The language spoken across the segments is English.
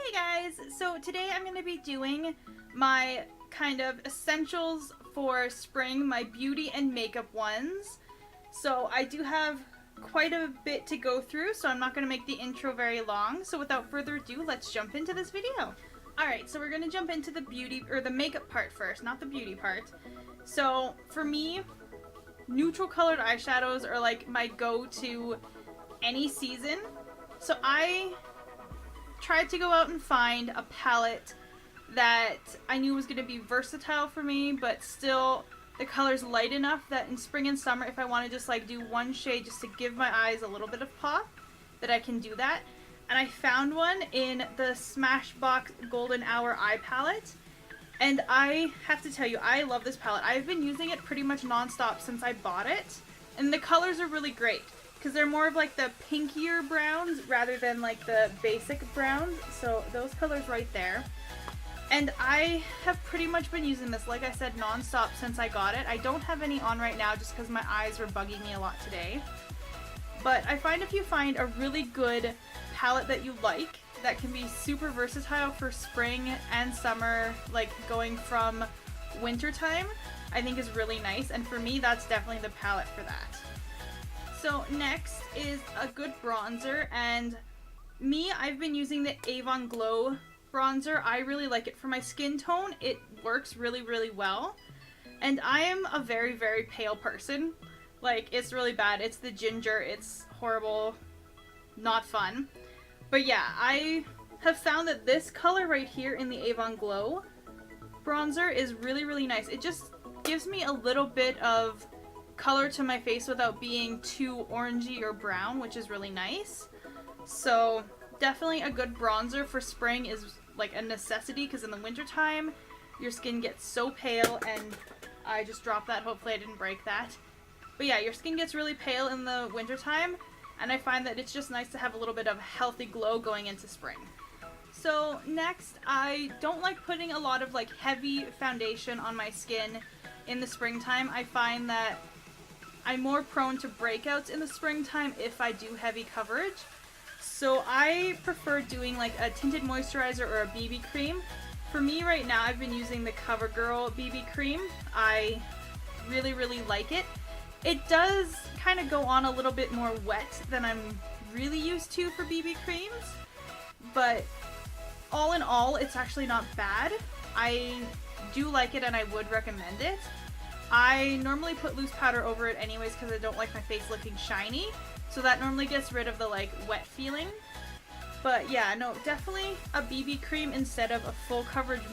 Hey guys, so today I'm going to be doing my kind of essentials for spring, my beauty and makeup ones. So I do have quite a bit to go through, so I'm not going to make the intro very long. So without further ado, let's jump into this video. Alright, so we're going to jump into the beauty, or the makeup part first, not the beauty part. So for me, neutral colored eyeshadows are like my go-to any season. So I tried to go out and find a palette that I knew was going to be versatile for me, but still the color's light enough that in spring and summer, if I want to just like do one shade just to give my eyes a little bit of pop, that I can do that. And I found one in the Smashbox Golden Hour Eye Palette. And I have to tell you, I love this palette. I've been using it pretty much non-stop since I bought it. And the colors are really great, because they're more of like the pinkier browns rather than like the basic browns. So those colors right there. And I have pretty much been using this, like I said, non-stop since I got it. I don't have any on right now just because my eyes were bugging me a lot today. But I find if you find a really good palette that you like, that can be super versatile for spring and summer, like going from winter time, I think is really nice. And for me, that's definitely the palette for that. So next is a good bronzer, and I've been using the Avon Glow bronzer. I really like it for my skin tone. It works really, really well. And I am a very, very pale person. Like, it's really bad. It's the ginger. It's horrible. Not fun. But yeah, I have found that this color right here in the Avon Glow bronzer is really, really nice. It just gives me a little bit of color to my face without being too orangey or brown, which is really nice. So definitely a good bronzer for spring is like a necessity, because in the winter time your skin gets so pale, and I just dropped that, hopefully I didn't break that. But yeah, your skin gets really pale in the winter time, and I find that it's just nice to have a little bit of healthy glow going into spring. So next, I don't like putting a lot of like heavy foundation on my skin in the springtime. I find that I'm more prone to breakouts in the springtime if I do heavy coverage. So I prefer doing like a tinted moisturizer or a BB cream. For me right now, I've been using the CoverGirl BB cream. I really, really like it. It does kind of go on a little bit more wet than I'm really used to for BB creams, but all in all, it's actually not bad. I do like it and I would recommend it. I normally put loose powder over it anyways because I don't like my face looking shiny, so that normally gets rid of the like wet feeling. But yeah, no, definitely a BB cream instead of a full coverage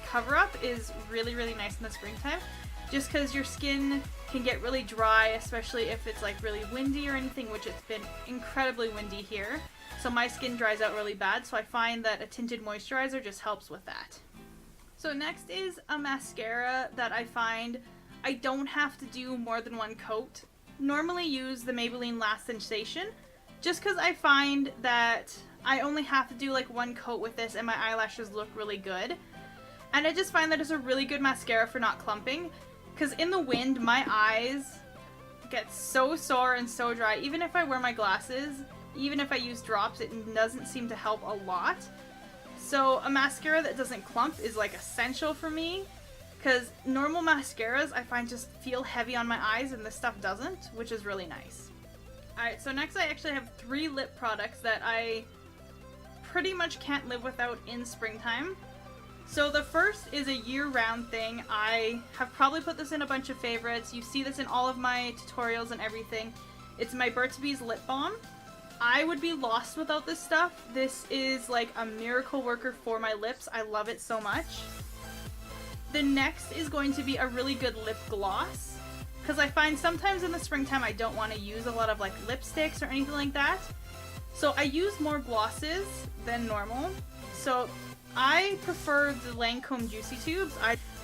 cover-up is really, really nice in the springtime, just because your skin can get really dry, especially if it's like really windy or anything, which it's been incredibly windy here. So my skin dries out really bad, so I find that a tinted moisturizer just helps with that. So next is a mascara that I find I don't have to do more than one coat. Normally use the Maybelline Last Sensation, just because I find that I only have to do like one coat with this and my eyelashes look really good. And I just find that it's a really good mascara for not clumping, because in the wind my eyes get so sore and so dry. Even if I wear my glasses, even if I use drops, it doesn't seem to help a lot. So a mascara that doesn't clump is like essential for me, because normal mascaras I find just feel heavy on my eyes, and this stuff doesn't, which is really nice. Alright, so next I actually have 3 lip products that I pretty much can't live without in springtime. So the first is a year-round thing. I have probably put this in a bunch of favorites. You see this in all of my tutorials and everything. It's my Burt's Bees lip balm. I would be lost without this stuff. This is like a miracle worker for my lips. I love it so much. The next is going to be a really good lip gloss, because I find sometimes in the springtime I don't want to use a lot of like lipsticks or anything like that. So I use more glosses than normal. So I prefer the Lancome Juicy Tubes.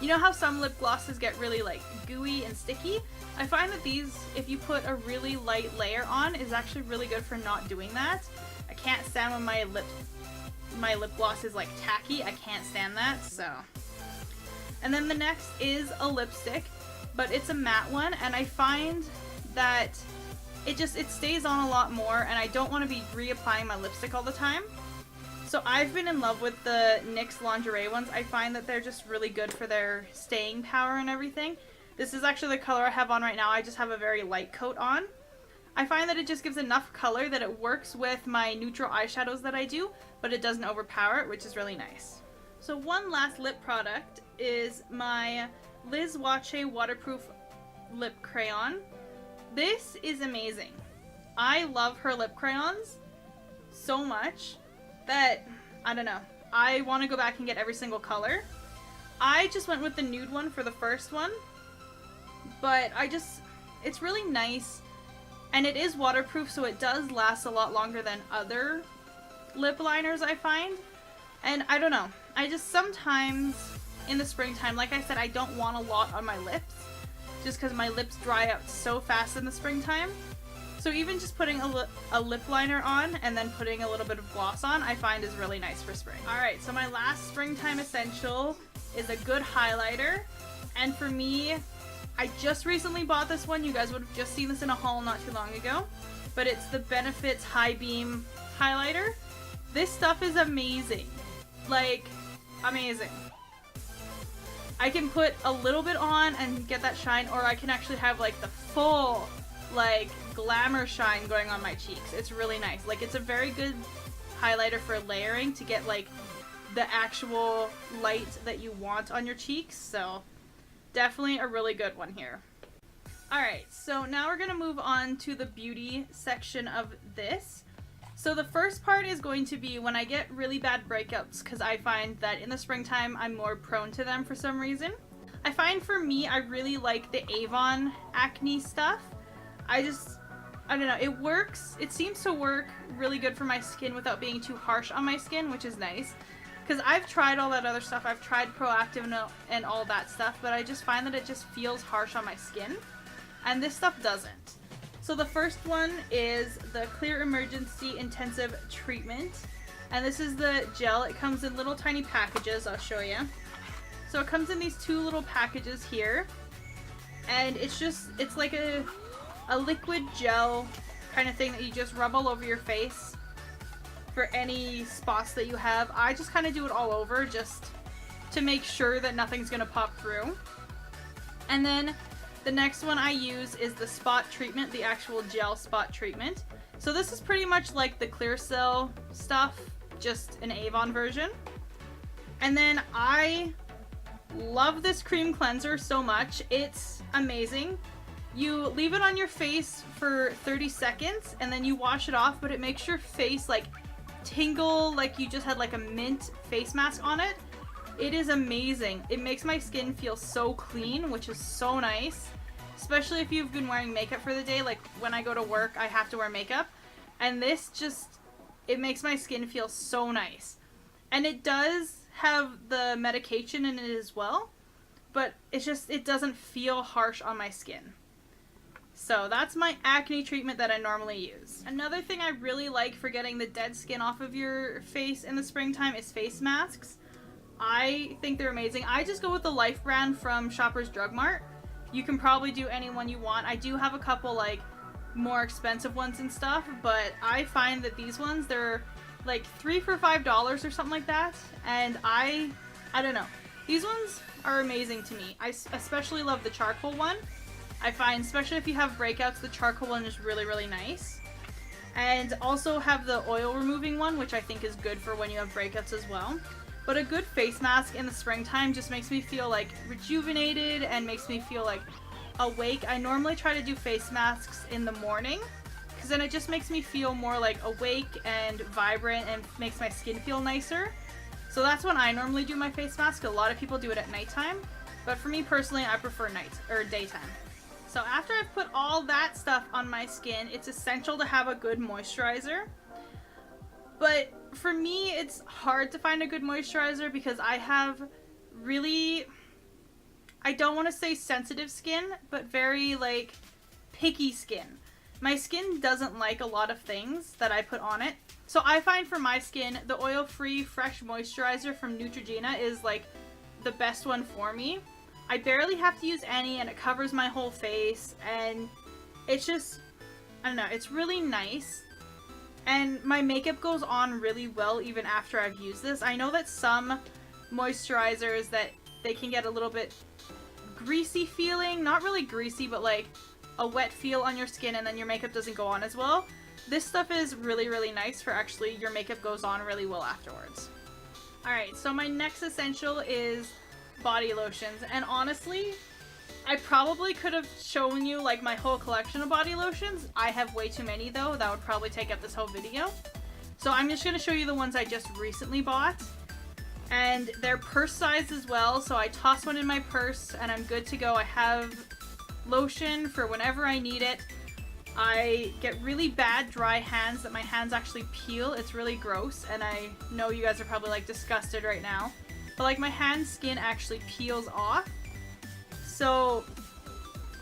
You know how some lip glosses get really like gooey and sticky? I find that these, if you put a really light layer on, is actually really good for not doing that. I can't stand when my lip gloss is like tacky. I can't stand that, so. And then the next is a lipstick, but it's a matte one, and I find that it stays on a lot more, and I don't want to be reapplying my lipstick all the time. So I've been in love with the NYX lingerie ones. I find that they're just really good for their staying power and everything. This is actually the color I have on right now. I just have a very light coat on. I find that it just gives enough color that it works with my neutral eyeshadows that I do, but it doesn't overpower it, which is really nice. So one last lip product is my Liz Wache waterproof lip crayon. This is amazing. I love her lip crayons so much that, I don't know, I want to go back and get every single color. I just went with the nude one for the first one, but it's really nice, and it is waterproof, so it does last a lot longer than other lip liners I find. And I don't know, I just sometimes in the springtime, like I said, I don't want a lot on my lips, just because my lips dry out so fast in the springtime. So even just putting a lip liner on and then putting a little bit of gloss on, I find is really nice for spring. Alright, so my last springtime essential is a good highlighter. And for me, I just recently bought this one. You guys would have just seen this in a haul not too long ago. But it's the Benefits High Beam Highlighter. This stuff is amazing. Like, amazing. I can put a little bit on and get that shine, or I can actually have like the full like glamour shine going on my cheeks. It's really nice. Like, it's a very good highlighter for layering to get like the actual light that you want on your cheeks. So definitely a really good one here. Alright, so now we're gonna move on to the beauty section of this. So the first part is going to be when I get really bad breakouts, because I find that in the springtime I'm more prone to them for some reason. I find for me, I really like the Avon acne stuff. I don't know, it works. It seems to work really good for my skin without being too harsh on my skin, which is nice. Because I've tried all that other stuff. I've tried Proactive and all that stuff, but I just find that it just feels harsh on my skin. And this stuff doesn't. So the first one is the Clear Emergency Intensive Treatment. And this is the gel. It comes in little tiny packages. I'll show you. So it comes in these two little packages here. And it's like a liquid gel kind of thing that you just rub all over your face for any spots that you have. I just kind of do it all over just to make sure that nothing's going to pop through. And then the next one I use is the spot treatment, the actual gel spot treatment. So this is pretty much like the Clear Cell stuff, just an Avon version. And then I love this cream cleanser so much. It's amazing. You leave it on your face for 30 seconds and then you wash it off, but it makes your face like tingle like you just had like a mint face mask on it. It is amazing. It makes my skin feel so clean, which is so nice. Especially if you've been wearing makeup for the day. Like when I go to work, I have to wear makeup. And this just, it makes my skin feel so nice. And it does have the medication in it as well. But it doesn't feel harsh on my skin. So that's my acne treatment that I normally use. Another thing I really like for getting the dead skin off of your face in the springtime is face masks. I think they're amazing. I just go with the Life brand from Shoppers Drug Mart. You can probably do any one you want. I do have a couple like more expensive ones and stuff, but I find that these ones, they're like 3 for $5 or something like that. And I don't know. These ones are amazing to me. I especially love the charcoal one. I find, especially if you have breakouts, the charcoal one is really, really nice. And also have the oil removing one, which I think is good for when you have breakouts as well. But a good face mask in the springtime just makes me feel like rejuvenated and makes me feel like awake. I normally try to do face masks in the morning because then it just makes me feel more like awake and vibrant and makes my skin feel nicer. So that's when I normally do my face mask. A lot of people do it at nighttime, but for me personally, I prefer night or daytime. So after I've put all that stuff on my skin, it's essential to have a good moisturizer. But for me, it's hard to find a good moisturizer because I have really, I don't want to say sensitive skin, but very like picky skin. My skin doesn't like a lot of things that I put on it. So I find for my skin, the oil-free fresh moisturizer from Neutrogena is like the best one for me. I barely have to use any and it covers my whole face and it's just, I don't know, it's really nice. and my makeup goes on really well even after I've used this. I know that some moisturizers that they can get a little bit greasy feeling, not really greasy, but like a wet feel on your skin and then your makeup doesn't go on as well. This stuff is really, really nice for actually your makeup goes on really well afterwards. Alright, so my next essential is body lotions, and honestly, I probably could have shown you like my whole collection of body lotions. I have way too many though, that would probably take up this whole video. So I'm just going to show you the ones I just recently bought. And they're purse sized as well, so I toss one in my purse and I'm good to go. I have lotion for whenever I need it. I get really bad dry hands that my hands actually peel. It's really gross, and I know you guys are probably like disgusted right now. But like my hand skin actually peels off. So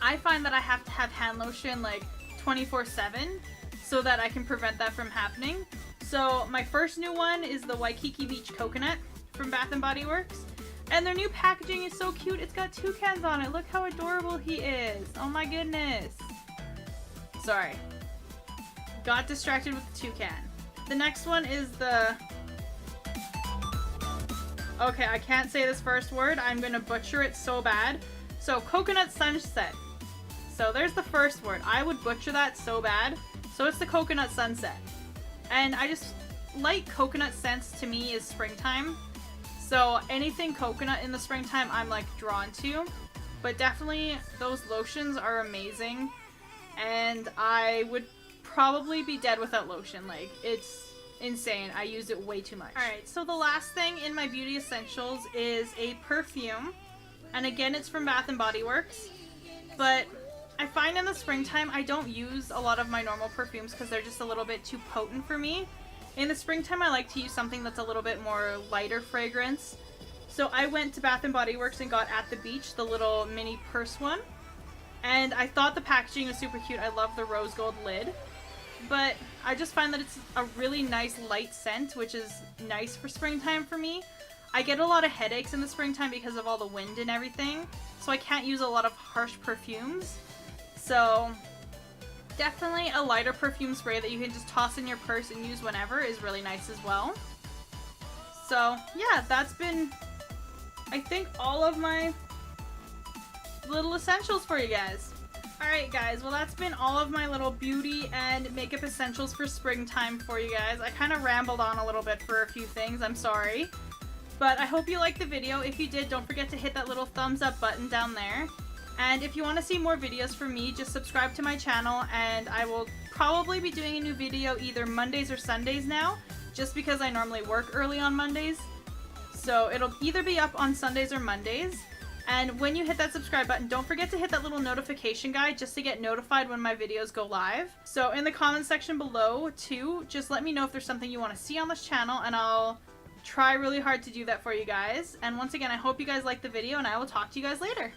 I find that I have to have hand lotion like 24/7 so that I can prevent that from happening. So my first new one is the Waikiki Beach Coconut from Bath & Body Works. And their new packaging is so cute. It's got toucans on it. Look how adorable he is. Oh my goodness. Sorry. Got distracted with the toucan. The next one is the... Okay, I can't say this first word. I'm gonna butcher it so bad. So, Coconut Sunset. So there's the first word. I would butcher that so bad. So it's the Coconut Sunset. And I just like coconut scents. To me is springtime. So anything coconut in the springtime I'm like drawn to. But definitely those lotions are amazing. And I would probably be dead without lotion. Like, it's insane. I use it way too much. Alright, so the last thing in my beauty essentials is a perfume. And again, it's from Bath & Body Works. But I find in the springtime I don't use a lot of my normal perfumes because they're just a little bit too potent for me. In the springtime I like to use something that's a little bit more lighter fragrance. So I went to Bath & Body Works and got At the Beach, the little mini purse one. And I thought the packaging was super cute. I love the rose gold lid. But I just find that it's a really nice light scent, which is nice for springtime for me. I get a lot of headaches in the springtime because of all the wind and everything. So I can't use a lot of harsh perfumes. So definitely a lighter perfume spray that you can just toss in your purse and use whenever is really nice as well. So yeah, that's been, I think, all of my little essentials for you guys. Alright guys, well that's been all of my little beauty and makeup essentials for springtime for you guys. I kind of rambled on a little bit for a few things, I'm sorry. But I hope you liked the video. If you did, don't forget to hit that little thumbs up button down there. And if you want to see more videos from me, just subscribe to my channel, and I will probably be doing a new video either Mondays or Sundays now, just because I normally work early on Mondays. So it'll either be up on Sundays or Mondays. And when you hit that subscribe button, don't forget to hit that little notification guide just to get notified when my videos go live. So in the comment section below, too, just let me know if there's something you want to see on this channel, and I'll try really hard to do that for you guys. And once again, I hope you guys liked the video, and I will talk to you guys later.